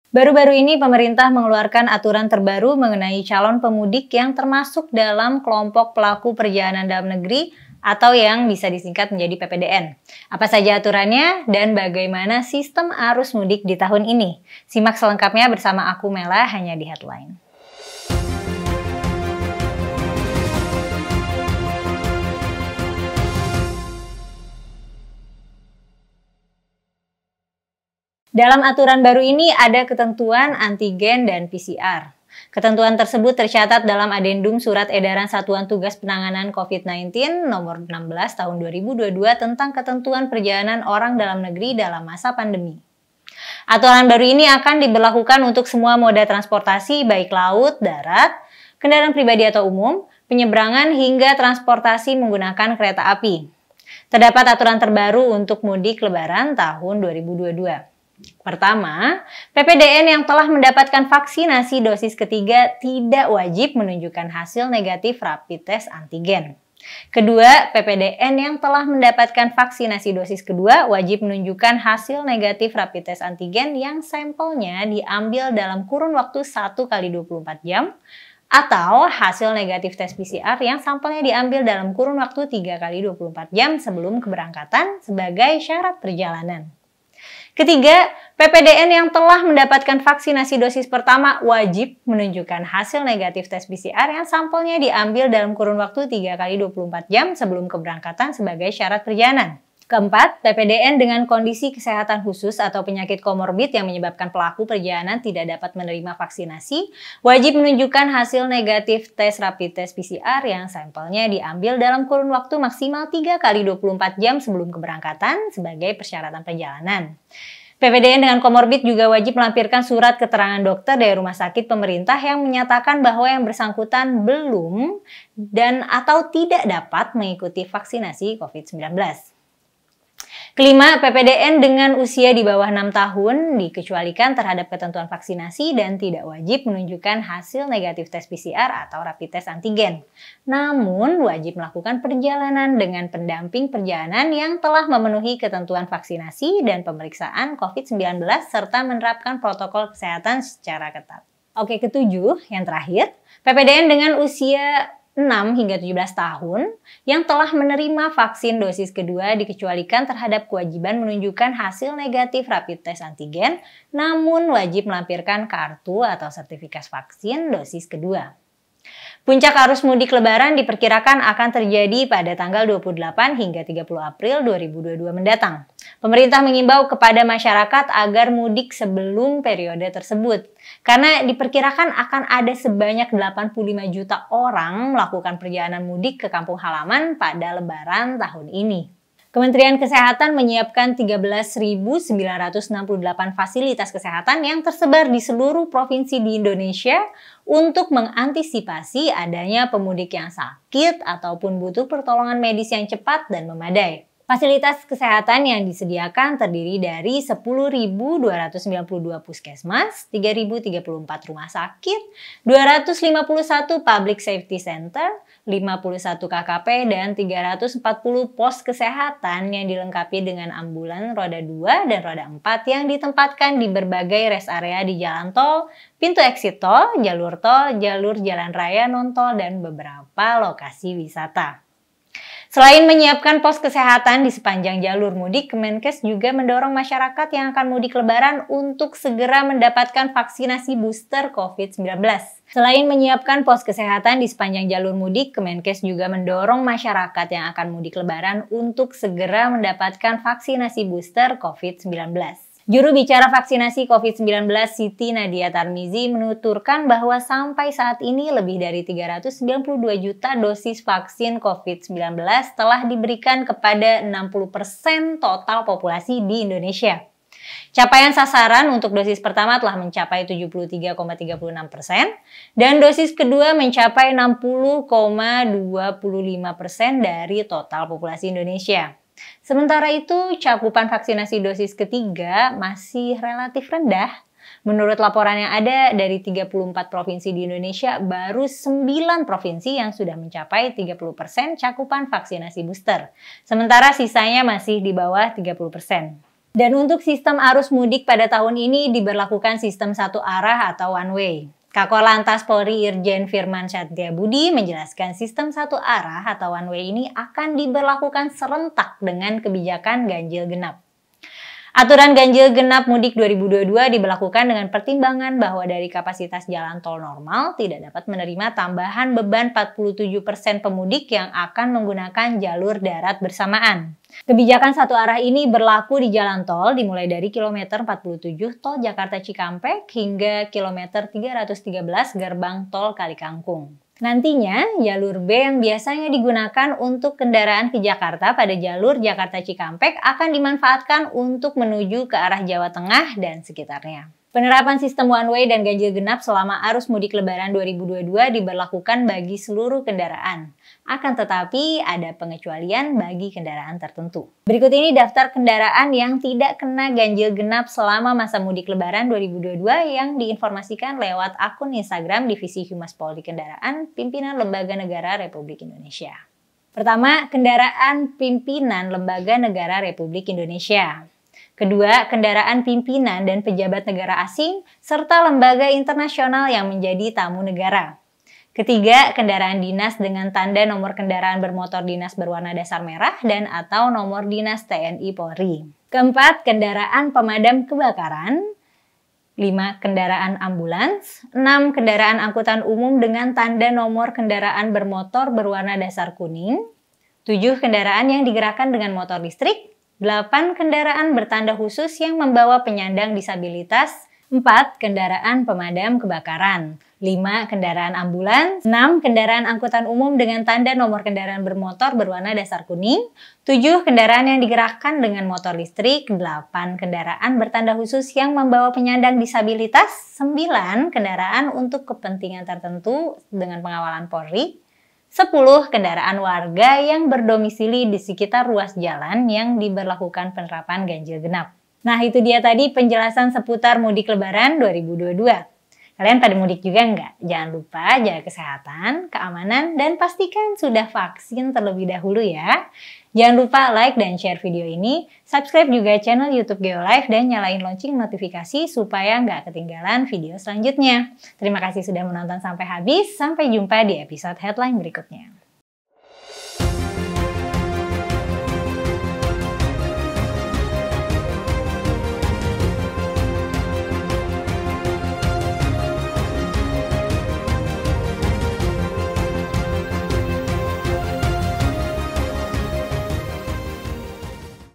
Baru-baru ini pemerintah mengeluarkan aturan terbaru mengenai calon pemudik yang termasuk dalam kelompok pelaku perjalanan dalam negeri atau yang bisa disingkat menjadi PPDN. Apa saja aturannya dan bagaimana sistem arus mudik di tahun ini? Simak selengkapnya bersama aku Mela hanya di Headline. Dalam aturan baru ini ada ketentuan antigen dan PCR. Ketentuan tersebut tercatat dalam Adendum Surat Edaran Satuan Tugas Penanganan COVID-19 nomor 16 tahun 2022 tentang ketentuan perjalanan orang dalam negeri dalam masa pandemi. Aturan baru ini akan diberlakukan untuk semua moda transportasi baik laut, darat, kendaraan pribadi atau umum, penyeberangan hingga transportasi menggunakan kereta api. Terdapat aturan terbaru untuk mudik Lebaran tahun 2022. Pertama, PPDN yang telah mendapatkan vaksinasi dosis ketiga tidak wajib menunjukkan hasil negatif rapid test antigen. Kedua, PPDN yang telah mendapatkan vaksinasi dosis kedua wajib menunjukkan hasil negatif rapid test antigen yang sampelnya diambil dalam kurun waktu 1 kali 24 jam atau hasil negatif tes PCR yang sampelnya diambil dalam kurun waktu 3 kali 24 jam sebelum keberangkatan sebagai syarat perjalanan. Ketiga, PPDN yang telah mendapatkan vaksinasi dosis pertama wajib menunjukkan hasil negatif tes PCR yang sampelnya diambil dalam kurun waktu 3 kali 24 jam sebelum keberangkatan sebagai syarat perjalanan. Keempat, PPDN dengan kondisi kesehatan khusus atau penyakit komorbid yang menyebabkan pelaku perjalanan tidak dapat menerima vaksinasi, wajib menunjukkan hasil negatif tes rapid test PCR yang sampelnya diambil dalam kurun waktu maksimal 3 kali 24 jam sebelum keberangkatan sebagai persyaratan perjalanan. PPDN dengan komorbid juga wajib melampirkan surat keterangan dokter dari rumah sakit pemerintah yang menyatakan bahwa yang bersangkutan belum dan atau tidak dapat mengikuti vaksinasi COVID-19. Kelima, PPDN dengan usia di bawah 6 tahun dikecualikan terhadap ketentuan vaksinasi dan tidak wajib menunjukkan hasil negatif tes PCR atau rapid test antigen. Namun, wajib melakukan perjalanan dengan pendamping perjalanan yang telah memenuhi ketentuan vaksinasi dan pemeriksaan COVID-19 serta menerapkan protokol kesehatan secara ketat. Oke, ketujuh, yang terakhir, PPDN dengan usia 6 hingga 17 tahun yang telah menerima vaksin dosis kedua dikecualikan terhadap kewajiban menunjukkan hasil negatif rapid test antigen, namun wajib melampirkan kartu atau sertifikat vaksin dosis kedua. Puncak arus mudik Lebaran diperkirakan akan terjadi pada tanggal 28 hingga 30 April 2022 mendatang. Pemerintah mengimbau kepada masyarakat agar mudik sebelum periode tersebut, karena diperkirakan akan ada sebanyak 85 juta orang melakukan perjalanan mudik ke kampung halaman pada Lebaran tahun ini. Kementerian Kesehatan menyiapkan 13.968 fasilitas kesehatan yang tersebar di seluruh provinsi di Indonesia untuk mengantisipasi adanya pemudik yang sakit ataupun butuh pertolongan medis yang cepat dan memadai. Fasilitas kesehatan yang disediakan terdiri dari 10.292 puskesmas, 3.034 rumah sakit, 251 public safety center, 51 KKP, dan 340 pos kesehatan yang dilengkapi dengan ambulan roda 2 dan roda 4 yang ditempatkan di berbagai rest area di jalan tol, pintu exit tol, jalur jalan raya non-tol, dan beberapa lokasi wisata. Selain menyiapkan pos kesehatan di sepanjang jalur mudik, Kemenkes juga mendorong masyarakat yang akan mudik Lebaran untuk segera mendapatkan vaksinasi booster COVID-19. Selain menyiapkan pos kesehatan di sepanjang jalur mudik, Kemenkes juga mendorong masyarakat yang akan mudik Lebaran untuk segera mendapatkan vaksinasi booster COVID-19. Juru bicara vaksinasi COVID-19 Siti Nadia Tarmizi menuturkan bahwa sampai saat ini lebih dari 392 juta dosis vaksin COVID-19 telah diberikan kepada 60% total populasi di Indonesia. Capaian sasaran untuk dosis pertama telah mencapai 73,36% dan dosis kedua mencapai 60,25% dari total populasi Indonesia. Sementara itu, cakupan vaksinasi dosis ketiga masih relatif rendah. Menurut laporan yang ada, dari 34 provinsi di Indonesia, baru 9 provinsi yang sudah mencapai 30% cakupan vaksinasi booster. Sementara sisanya masih di bawah 30%. Dan untuk sistem arus mudik pada tahun ini diberlakukan sistem satu arah atau one way. Kakor Lantas Polri Irjen Firman Setiabudi menjelaskan sistem satu arah atau one way ini akan diberlakukan serentak dengan kebijakan ganjil genap. Aturan ganjil genap mudik 2022 diberlakukan dengan pertimbangan bahwa dari kapasitas jalan tol normal tidak dapat menerima tambahan beban 47% pemudik yang akan menggunakan jalur darat bersamaan. Kebijakan satu arah ini berlaku di jalan tol dimulai dari kilometer 47 tol Jakarta Cikampek hingga kilometer 313 gerbang tol Kalikangkung. Nantinya, jalur B yang biasanya digunakan untuk kendaraan ke Jakarta pada jalur Jakarta Cikampek akan dimanfaatkan untuk menuju ke arah Jawa Tengah dan sekitarnya. Penerapan sistem one way dan ganjil genap selama arus mudik Lebaran 2022 diberlakukan bagi seluruh kendaraan. Akan tetapi, ada pengecualian bagi kendaraan tertentu. Berikut ini daftar kendaraan yang tidak kena ganjil genap selama masa mudik Lebaran 2022 yang diinformasikan lewat akun Instagram Divisi Humas Polri Kendaraan Pimpinan Lembaga Negara Republik Indonesia. Pertama, kendaraan pimpinan Lembaga Negara Republik Indonesia. Kedua, kendaraan pimpinan dan pejabat negara asing, serta lembaga internasional yang menjadi tamu negara. Ketiga, kendaraan dinas dengan tanda nomor kendaraan bermotor dinas berwarna dasar merah dan atau nomor dinas TNI Polri. Keempat, kendaraan pemadam kebakaran. 5. Kendaraan ambulans. 6. Kendaraan angkutan umum dengan tanda nomor kendaraan bermotor berwarna dasar kuning. 7. Kendaraan yang digerakkan dengan motor listrik. 8. Kendaraan bertanda khusus yang membawa penyandang disabilitas. 4. Kendaraan pemadam kebakaran. 5. Kendaraan ambulans. 6. Kendaraan angkutan umum dengan tanda nomor kendaraan bermotor berwarna dasar kuning. 7. Kendaraan yang digerakkan dengan motor listrik. 8. Kendaraan bertanda khusus yang membawa penyandang disabilitas. 9. Kendaraan untuk kepentingan tertentu dengan pengawalan Polri. 10. Kendaraan warga yang berdomisili di sekitar ruas jalan yang diberlakukan penerapan ganjil genap. Nah, itu dia tadi penjelasan seputar mudik Lebaran 2022. Kalian pada mudik juga nggak? Jangan lupa jaga kesehatan, keamanan, dan pastikan sudah vaksin terlebih dahulu ya. Jangan lupa like dan share video ini, subscribe juga channel YouTube Geolife dan nyalain lonceng notifikasi supaya nggak ketinggalan video selanjutnya. Terima kasih sudah menonton sampai habis, sampai jumpa di episode headline berikutnya.